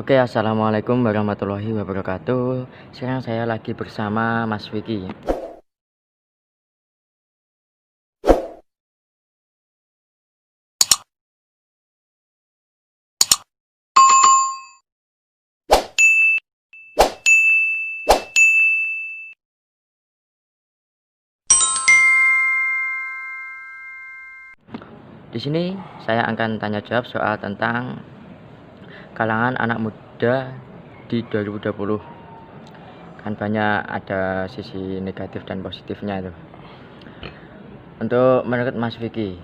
Oke, assalamualaikum warahmatullahi wabarakatuh. Sekarang saya lagi bersama Mas Vicky. Di sini saya akan tanya jawab soal tentang kalangan anak muda di 2020. Kan banyak ada sisi negatif dan positifnya itu. Untuk menurut Mas Vicky,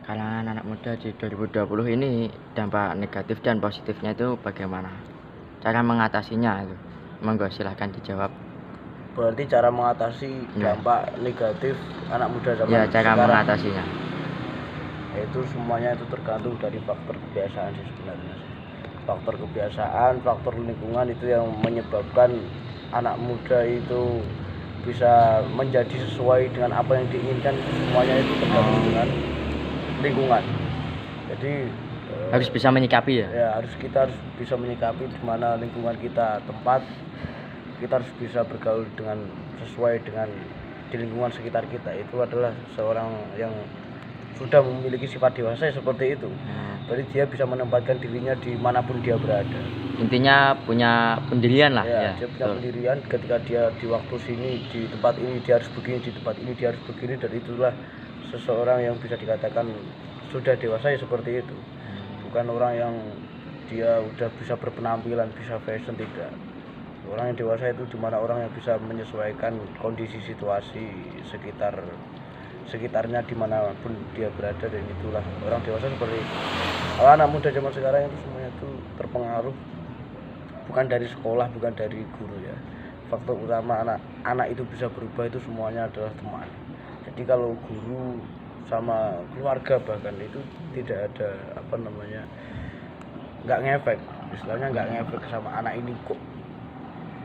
kalangan anak muda di 2020 ini dampak negatif dan positifnya itu bagaimana? Cara mengatasinya itu. Monggo silahkan dijawab. Berarti cara mengatasi Ya. dampak negatif anak muda zaman Ya, cara sekarang mengatasinya. itu semuanya itu tergantung dari faktor kebiasaan sih sebenarnya. Faktor kebiasaan, faktor lingkungan itu yang menyebabkan anak muda itu bisa menjadi sesuai dengan apa yang diinginkan. Semuanya itu tergantung dengan lingkungan. Jadi Harus bisa menyikapi ya. ya kita harus bisa menyikapi di mana lingkungan kita tempat. Kita harus bisa bergaul dengan sesuai dengan di lingkungan sekitar kita. Itu adalah seorang yang sudah memiliki sifat dewasa seperti itu. Jadi dia bisa menempatkan dirinya dimanapun dia berada. Intinya punya pendirian lah Ya, ya. dia punya Betul. pendirian ketika dia di waktu sini, di tempat ini dia harus begini, di tempat ini dia harus begini, dan itulah seseorang yang bisa dikatakan sudah dewasa ya seperti itu. Bukan orang yang dia udah bisa berpenampilan, bisa fashion, tidak. Orang yang dewasa itu dimana orang yang bisa menyesuaikan kondisi situasi sekitarnya dimanapun dia berada, dan itulah orang dewasa seperti itu. Kalau anak muda zaman sekarang itu semuanya itu terpengaruh bukan dari sekolah, bukan dari guru ya. Faktor utama anak itu bisa berubah itu semuanya adalah teman. Jadi kalau guru sama keluarga bahkan itu tidak ada nggak ngefek, istilahnya nggak ngefek sama anak ini kok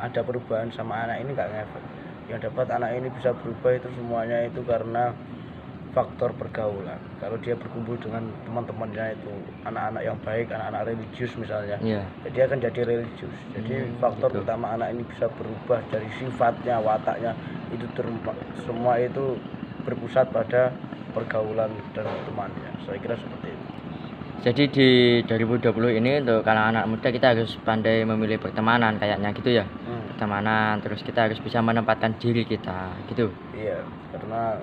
ada perubahan sama anak ini, nggak ngefek. Yang dapat anak ini bisa berubah itu semuanya itu karena faktor pergaulan. Kalau dia berkumpul dengan teman-temannya itu anak-anak yang baik, anak-anak religius misalnya, Iya. dia akan jadi religius. Jadi faktor Gitu. utama anak ini bisa berubah dari sifatnya, wataknya itu semua itu berpusat pada pergaulan dan temannya. Saya kira seperti itu. Jadi di 2020 ini untuk kalangan anak muda kita harus pandai memilih pertemanan kayaknya gitu ya. Pertemanan, terus kita harus bisa menempatkan diri kita gitu. Iya, karena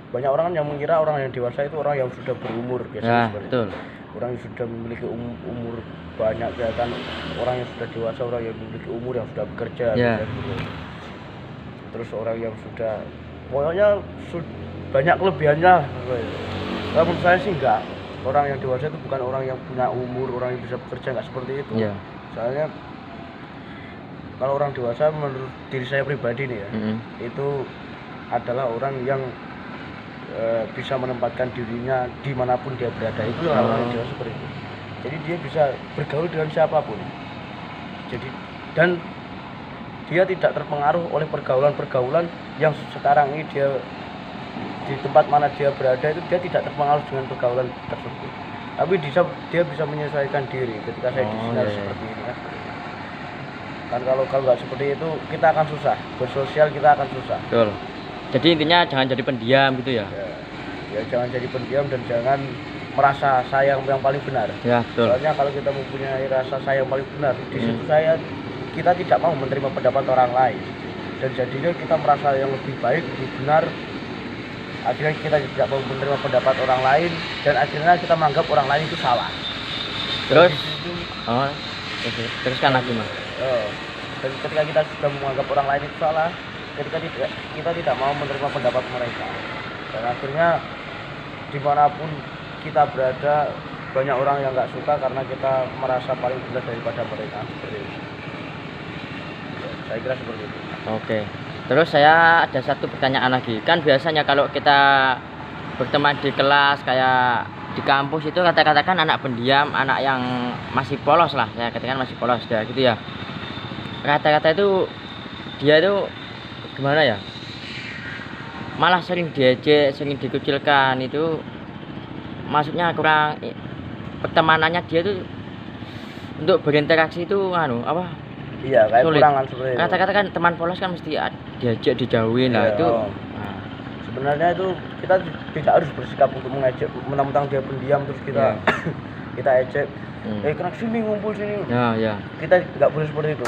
banyak orang kan yang mengira orang yang dewasa itu orang yang sudah berumur Ya, biasanya seperti betul. itu. Orang yang sudah memiliki umur banyak, ya kan, orang yang sudah dewasa, orang yang memiliki umur yang sudah bekerja Ya. gitu. Terus orang yang sudah pokoknya banyak kelebihannya. Kalau menurut saya sih enggak. Orang yang dewasa itu bukan orang yang punya umur, orang yang bisa bekerja, enggak seperti itu. Iya. Soalnya kalau orang dewasa menurut diri saya pribadi nih ya, itu adalah orang yang bisa menempatkan dirinya dimanapun dia berada. Itu orang yang dewasa seperti itu. Jadi dia bisa bergaul dengan siapapun. Jadi dan dia tidak terpengaruh oleh pergaulan-pergaulan yang sekarang ini dia di tempat mana dia berada itu dia tidak terpengaruh dengan pergaulan tersebut. Tapi dia bisa menyesuaikan diri. Ketika saya di sini harus seperti ini kan kalau nggak seperti itu kita akan susah bersosial, kita akan susah. Betul. Jadi intinya jangan jadi pendiam gitu ya. Ya jangan jadi pendiam dan jangan merasa saya yang paling benar. Ya, betul. Soalnya kalau kita mempunyai rasa saya yang paling benar, di situ kita tidak mau menerima pendapat orang lain, dan jadinya kita merasa yang lebih baik, lebih benar. Akhirnya kita tidak mau menerima pendapat orang lain, dan akhirnya kita menganggap orang lain itu salah. Terus teruskan lagi Mas. Dan ketika kita sudah menganggap orang lain itu salah, kita tidak mau menerima pendapat mereka, dan akhirnya dimanapun kita berada banyak orang yang nggak suka karena kita merasa paling benar daripada mereka. Seperti itu. Saya kira seperti itu. Oke. Terus saya ada satu pertanyaan lagi. Kan biasanya kalau kita berteman di kelas kayak di kampus itu kata-kata kan anak pendiam, anak yang masih polos lah, saya katakan masih polos ya gitu ya. Kata-kata itu dia itu gimana ya? Malah sering diejek, sering dikucilkan, itu maksudnya kurang pertemanannya dia tuh untuk berinteraksi itu apa Iya, kayak sulit. kurangan seperti itu. Kata-kata kan teman polos kan mesti diajak dijauhin lah Iya, itu. Nah, sebenarnya itu kita tidak harus bersikap untuk mengejek, mentang-mentang dia pendiam terus kita kita ejek, kena sini ngumpul sini. Ya. Kita nggak boleh seperti itu.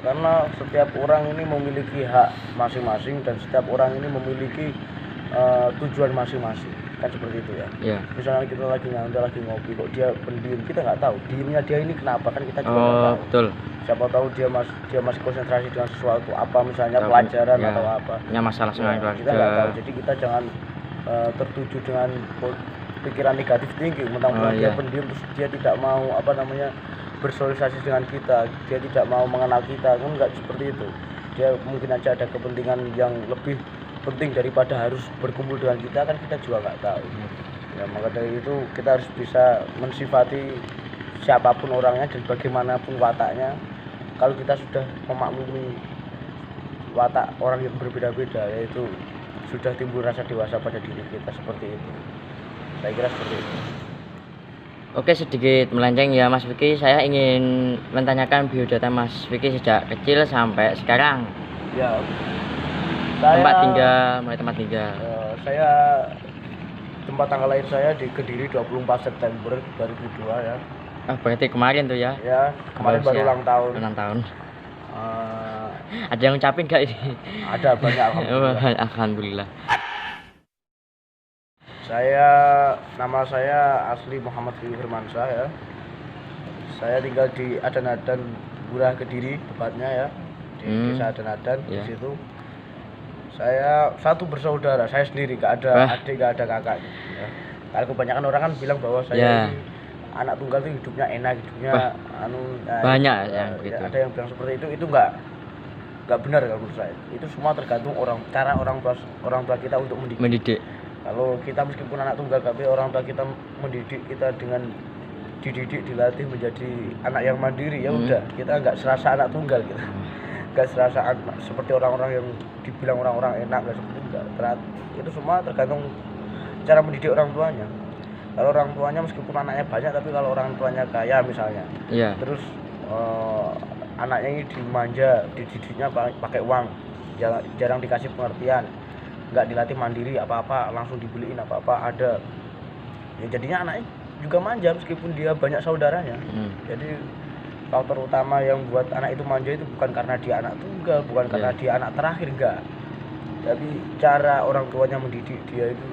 Karena setiap orang ini memiliki hak masing-masing dan setiap orang ini memiliki tujuan masing-masing, kan seperti itu ya. Iya. Misalnya kita lagi nyantai, lagi ngopi, kok dia pendiam, kita nggak tahu diamnya dia ini kenapa, kan kita juga nggak tahu. Betul. Siapa tahu dia masih konsentrasi dengan sesuatu apa, misalnya pelajaran ya, atau apa. Ya masalah sama keluarga. Kita nggak tahu, jadi kita jangan tertuju dengan pikiran negatif tinggi, mentang-mentang dia pendiam terus dia tidak mau bersosialisasi dengan kita, dia tidak mau mengenal kita, kan nggak seperti itu. Dia mungkin aja ada kepentingan yang lebih penting daripada harus berkumpul dengan kita, kan kita juga nggak tahu. Ya, maka dari itu kita harus bisa mensifati siapapun orangnya dan bagaimanapun wataknya. Kalau kita sudah memaklumi watak orang yang berbeda-beda, yaitu sudah timbul rasa dewasa pada diri kita, seperti itu. Saya kira seperti itu. Oke, sedikit melenceng ya Mas Vicky, saya ingin menanyakan biodata Mas Vicky sejak kecil sampai sekarang. Ya. Mulai tempat tinggal. Saya tempat tanggal lahir saya di Kediri 24 September 2002 ya. Berarti kemarin tuh ya? Ya, kemarin baru ulang tahun. Ulang tahun. Ada yang ngucapin gak ini? Ada, banyak, alhamdulillah. Alhamdulillah. Nama saya asli Muhammad Vicky Firmansyah ya. Saya tinggal di Adan-Adan, Burah Kediri tepatnya ya. Di desa Adan-Adan di situ. Saya satu bersaudara, saya sendiri, gak ada adik, gak ada kakak ya. Kalau kebanyakan orang kan bilang bahwa saya ini anak tunggal itu hidupnya enak, hidupnya banyak yang begitu. Ada yang bilang seperti itu nggak benar kalau menurut saya. Itu semua tergantung cara orang tua kita untuk mendidik. Kalau kita meskipun anak tunggal, tapi orang tua kita mendidik kita dengan dilatih menjadi anak yang mandiri, ya udah, kita nggak serasa anak tunggal gitu. Nggak serasa seperti orang-orang yang dibilang orang-orang enak, nggak seperti itu. Itu semua tergantung cara mendidik orang tuanya. Kalau orang tuanya meskipun anaknya banyak, tapi kalau orang tuanya kaya misalnya, terus anaknya ini dimanja, dididiknya pakai uang, jarang dikasih pengertian, nggak dilatih mandiri apa-apa, langsung dibeliin apa-apa ada, ya jadinya anaknya juga manja meskipun dia banyak saudaranya. Jadi faktor utama yang buat anak itu manja itu bukan karena dia anak tunggal, bukan karena dia anak terakhir, enggak, tapi cara orang tuanya mendidik dia itu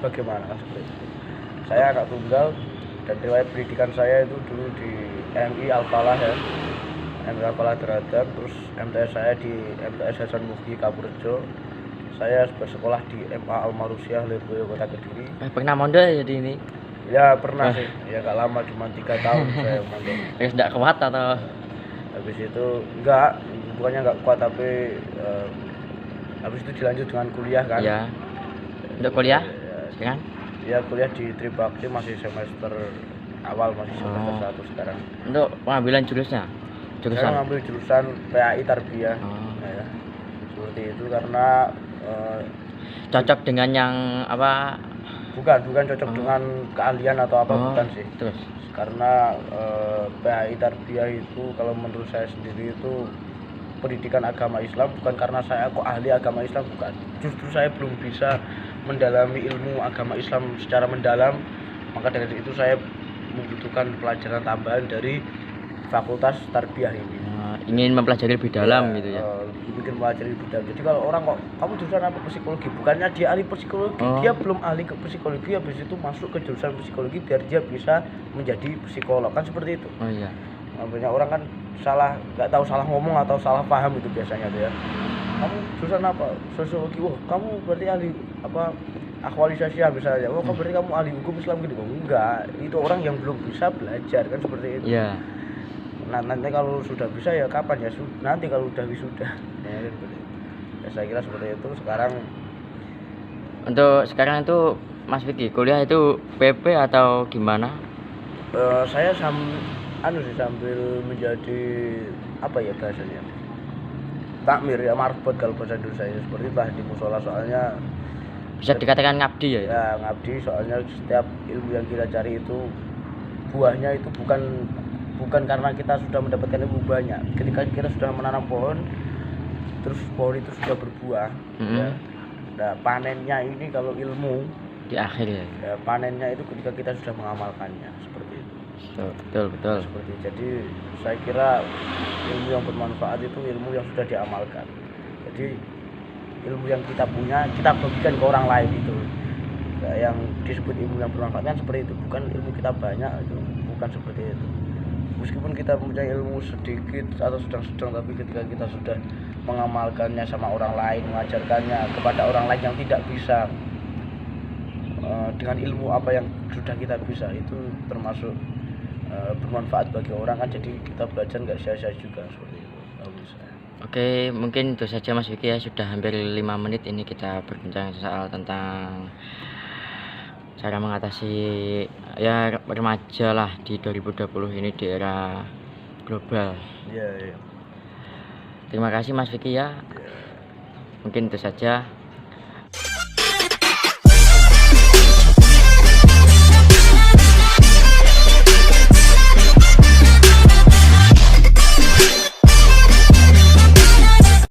bagaimana, seperti itu. Saya anak tunggal dan riwayat pendidikan saya itu dulu di MI Al-Falah ya, MI Al-Falah Deradang, terus MTS saya di MTS Hasan Mufti Kapurjo. Saya bersekolah di MA Al-Marusyah Lirboyo Kota Kediri. Pernah mondok jadi ini? Ya pernah sih, ya gak lama, cuma 3 tahun saya mondok. Terus tidak kuat atau? Habis itu bukannya nggak kuat, tapi habis itu dilanjut dengan kuliah kan. Iya. Untuk kuliah? Sekarang? Ya kuliah di Tribakti, masih semester awal, masih semester 1 sekarang. Untuk pengambilan jurusan? Saya mengambil jurusan PAI Tarbiyah. Ya, seperti itu karena cocok dengan yang apa? Bukan cocok dengan keahlian atau apa, bukan sih. Terus? Karena PAI Tarbiyah itu kalau menurut saya sendiri itu pendidikan agama Islam, bukan karena saya kok ahli agama Islam, bukan. Justru saya belum bisa mendalami ilmu agama Islam secara mendalam, maka dari itu saya membutuhkan pelajaran tambahan dari Fakultas Tarbiyah ini. Ingin mempelajari lebih dalam gitu ya. Bikin pelajari lebih dalam. Jadi kalau orang kok kamu jurusan apa, psikologi, bukannya dia ahli psikologi, dia belum ahli ke psikologi, habis itu masuk ke jurusan psikologi biar dia bisa menjadi psikolog, kan seperti itu. Banyak orang kan nggak tahu salah ngomong atau salah paham itu biasanya tuh ya. Kamu jurusan apa? Sosiologi. Wah, kamu berarti ahli apa? Akwalisasi misalnya. Oh, berarti kamu ahli hukum Islam gitu. Enggak, itu orang yang belum bisa belajar, kan seperti itu. Iya. Nah, nanti kalau sudah bisa ya kapan ya? Nanti kalau udah wisuda. Ya, saya kira seperti itu. Untuk sekarang itu Mas Vicky kuliah itu PP atau gimana? Saya sambil menjadi apa ya bahasanya? takmir ya, marbot kalau bahasa Indonesia ya, seperti itulah di musola. Soalnya bisa dikatakan ngabdi ya, ya ngabdi, soalnya setiap ilmu yang kita cari itu buahnya itu bukan karena kita sudah mendapatkan ilmu banyak. Ketika kita sudah menanam pohon, terus pohon itu sudah berbuah, ya. Nah, panennya ini kalau ilmu di akhir ya. Ya, panennya itu ketika kita sudah mengamalkannya, seperti itu. Betul. Seperti jadi saya kira ilmu yang bermanfaat itu ilmu yang sudah diamalkan. Jadi ilmu yang kita punya kita bagikan ke orang lain itu. Nah, yang disebut ilmu yang bermanfaat kan seperti itu, bukan ilmu kita banyak, itu bukan seperti itu. Meskipun kita mempunyai ilmu sedikit atau sedang-sedang, tapi ketika kita sudah mengamalkannya sama orang lain, mengajarkannya kepada orang lain yang tidak bisa dengan ilmu apa yang sudah kita bisa, itu termasuk bermanfaat bagi orang kan. Jadi kita belajar nggak sia-sia juga, seperti itu. Oke, mungkin itu saja Mas Vicky ya, sudah hampir 5 menit ini kita berbincang soal tentang cara mengatasi ya remaja lah di 2020 ini di era global. Iya. Terima kasih Mas Vicky ya. Mungkin itu saja.